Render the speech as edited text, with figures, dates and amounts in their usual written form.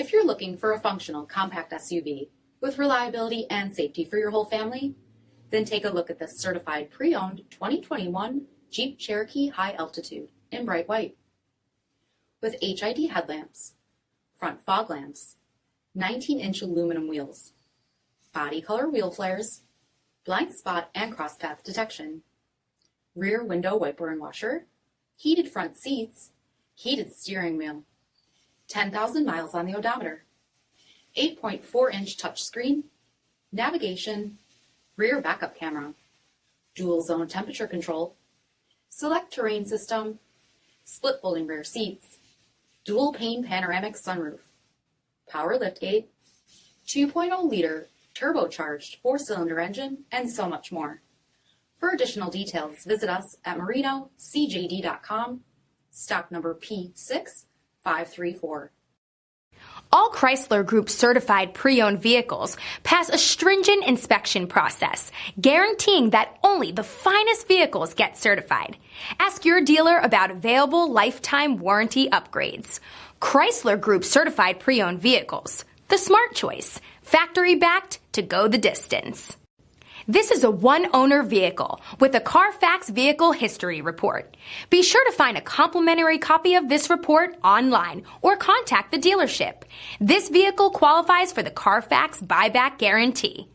If you're looking for a functional compact SUV with reliability and safety for your whole family, then take a look at this certified pre-owned 2021 Jeep Cherokee High Altitude in bright white. With HID headlamps, front fog lamps, 19-inch aluminum wheels, body color wheel flares, blind spot and crosspath detection, rear window wiper and washer, heated front seats, heated steering wheel, 10,000 miles on the odometer, 8.4-inch touchscreen, navigation, rear backup camera, dual zone temperature control, SELEC-TERRAIN system, split folding rear seats, dual pane panoramic sunroof, power liftgate, 2.0-liter turbocharged 4-cylinder engine, and so much more. For additional details, visit us at marinocjd.com, stock number P6534. All Chrysler Group certified pre-owned vehicles pass a stringent inspection process, guaranteeing that only the finest vehicles get certified. Ask your dealer about available lifetime warranty upgrades. Chrysler Group certified pre-owned vehicles, the smart choice, factory backed to go the distance. This is a one-owner vehicle with a CARFAX vehicle history report. Be sure to find a complimentary copy of this report online or contact the dealership. This vehicle qualifies for the CARFAX buyback guarantee.